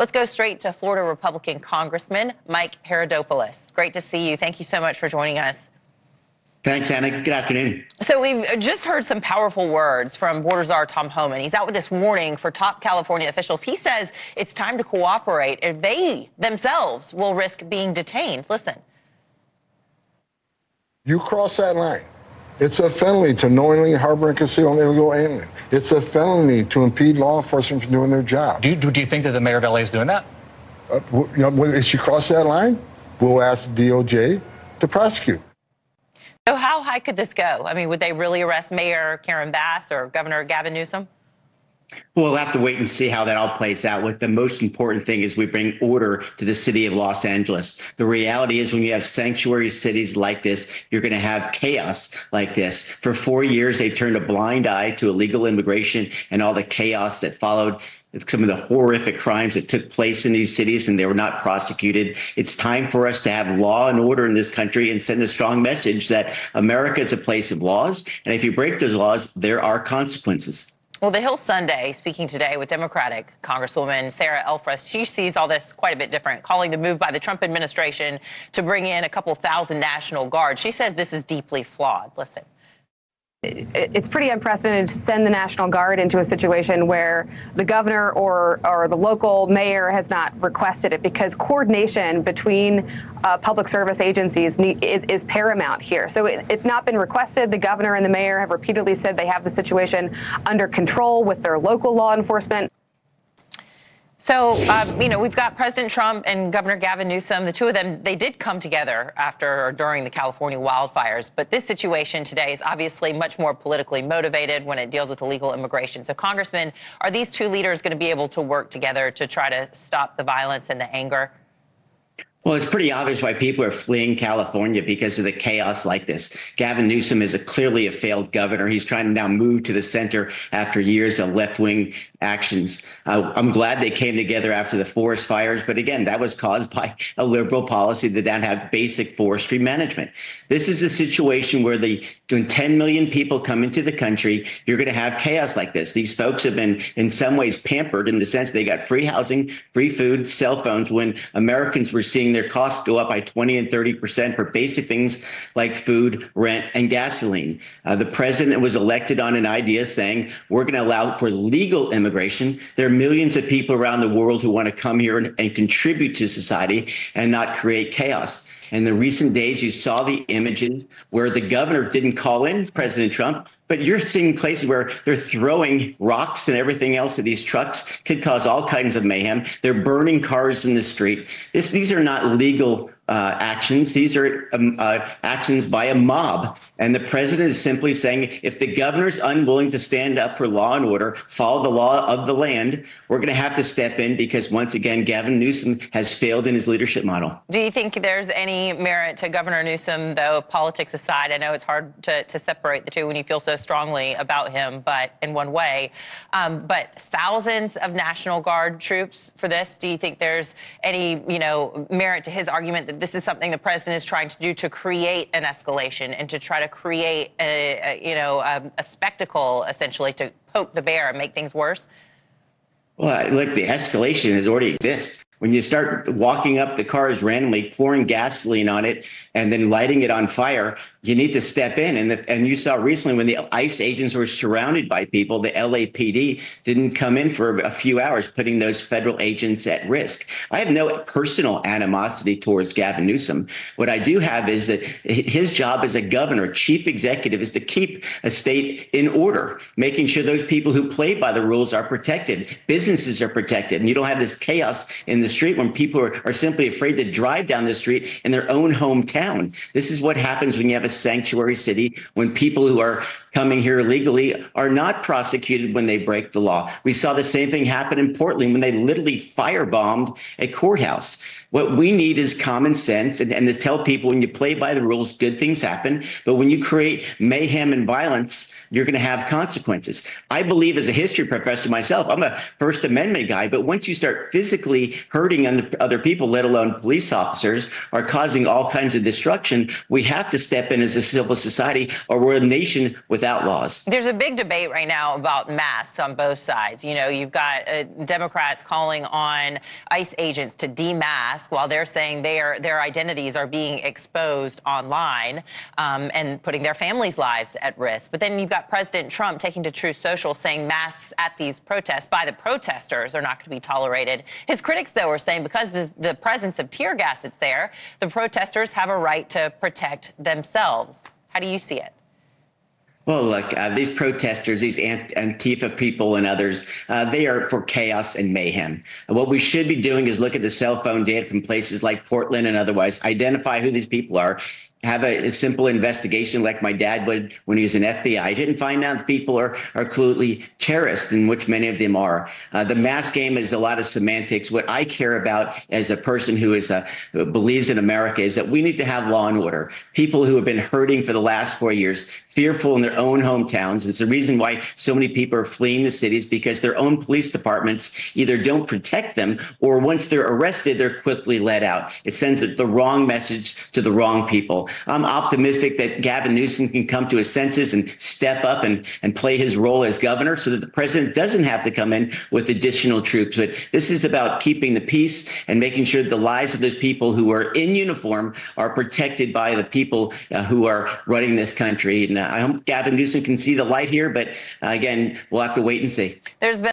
Let's go straight to Florida Republican Congressman Mike Haridopolos. Great to see you. Thank you so much for joining us. Thanks, Anna. Good afternoon. So we've just heard some powerful words from border czar Tom Homan. He's out with this warning for top California officials. He says it's time to cooperate or they themselves will risk being detained. Listen. You cross that line. It's a felony to knowingly harbor and conceal an illegal alien. It's a felony to impede law enforcement from doing their job. Do you think that the mayor of LA is doing that? If she crossed that line, we'll ask DOJ to prosecute. So how high could this go? I mean, would they really arrest Mayor Karen Bass or Governor Gavin Newsom? Well, we'll have to wait and see how that all plays out. What the most important thing is we bring order to the city of Los Angeles. The reality is when you have sanctuary cities like this, you're going to have chaos like this. For 4 years, they turned a blind eye to illegal immigration and all the chaos that followed. Some of the horrific crimes that took place in these cities, and they were not prosecuted. It's time for us to have law and order in this country and send a strong message that America is a place of laws. And if you break those laws, there are consequences. Well, the Hill Sunday, speaking today with Democratic Congresswoman Sarah Elfreth, she sees all this quite a bit different, calling the move by the Trump administration to bring in a couple thousand National Guard. She says this is deeply flawed. Listen. It's pretty unprecedented to send the National Guard into a situation where the governor or the local mayor has not requested it, because coordination between public service agencies is paramount here. So it's not been requested. The governor and the mayor have repeatedly said they have the situation under control with their local law enforcement. So, we've got President Trump and Governor Gavin Newsom. The two of them, they did come together after or during the California wildfires. But this situation today is obviously much more politically motivated when it deals with illegal immigration. So, Congressman, are these two leaders going to be able to work together to try to stop the violence and the anger? Well, it's pretty obvious why people are fleeing California, because of the chaos like this. Gavin Newsom is clearly a failed governor. He's trying to now move to the center after years of left-wing actions. I'm glad they came together after the forest fires. But again, that was caused by a liberal policy that didn't have basic forestry management. This is a situation where when 10 million people come into the country, you're going to have chaos like this. These folks have been in some ways pampered in the sense they got free housing, free food, cell phones, when Americans were seeing their costs go up by 20 and 30% for basic things like food, rent, and gasoline. The president was elected on an idea saying we're going to allow for legal immigration. There are millions of people around the world who want to come here and contribute to society and not create chaos. In the recent days, you saw the images where the governor didn't call in President Trump, but you're seeing places where they're throwing rocks and everything else at these trucks. Could cause all kinds of mayhem. They're burning cars in the street. These are not legal actions. These are actions by a mob. And the president is simply saying, if the governor's unwilling to stand up for law and order, follow the law of the land, we're going to have to step in, because once again, Gavin Newsom has failed in his leadership model. Do you think there's any merit to Governor Newsom, though, politics aside? I know it's hard to separate the two when you feel so strongly about him, but in one way. But thousands of National Guard troops for this, do you think there's any, merit to his argument that this is something the president is trying to do to create an escalation and to try to create a spectacle, essentially, to poke the bear and make things worse? Well, look, the escalation has already exists. When you start walking up the cars randomly, pouring gasoline on it, and then lighting it on fire, you need to step in. And you saw recently when the ICE agents were surrounded by people, the LAPD didn't come in for a few hours, putting those federal agents at risk. I have no personal animosity towards Gavin Newsom. What I do have is that his job as a governor, chief executive, is to keep a state in order, making sure those people who play by the rules are protected, businesses are protected, and you don't have this chaos in the street when people are simply afraid to drive down the street in their own hometown. This is what happens when you have a sanctuary city, when people who are coming here illegally are not prosecuted when they break the law. We saw the same thing happen in Portland when they literally firebombed a courthouse. What we need is common sense and to tell people when you play by the rules, good things happen. But when you create mayhem and violence, you're going to have consequences. I believe as a history professor myself, I'm a First Amendment guy, but once you start physically hurting other people, let alone police officers, or causing all kinds of destruction, we have to step in as a civil society or we're a nation without laws. There's a big debate right now about masks on both sides. You know, you've got Democrats calling on ICE agents to demask while they're saying their identities are being exposed online and putting their families' lives at risk. But then you've got President Trump taking to Truth Social saying masks at these protests by the protesters are not going to be tolerated. His critics, though, are saying because the presence of tear gas that's there, the protesters have a right to protect themselves. How do you see it? Well, look, these protesters, these Antifa people and others, they are for chaos and mayhem. What we should be doing is look at the cell phone data from places like Portland and otherwise, identify who these people are, have a simple investigation like my dad would when he was an FBI agent and find out if people are clearly terrorists, in which many of them are. The mask game is a lot of semantics. What I care about as a person who believes in America is that we need to have law and order. People who have been hurting for the last 4 years, fearful in their own hometowns. It's the reason why so many people are fleeing the cities, because their own police departments either don't protect them or once they're arrested, they're quickly let out. It sends the wrong message to the wrong people. I'm optimistic that Gavin Newsom can come to his senses and step up and play his role as governor so that the president doesn't have to come in with additional troops. But this is about keeping the peace and making sure that the lives of those people who are in uniform are protected by the people who are running this country. And I hope Gavin Newsom can see the light here. But again, we'll have to wait and see. There's been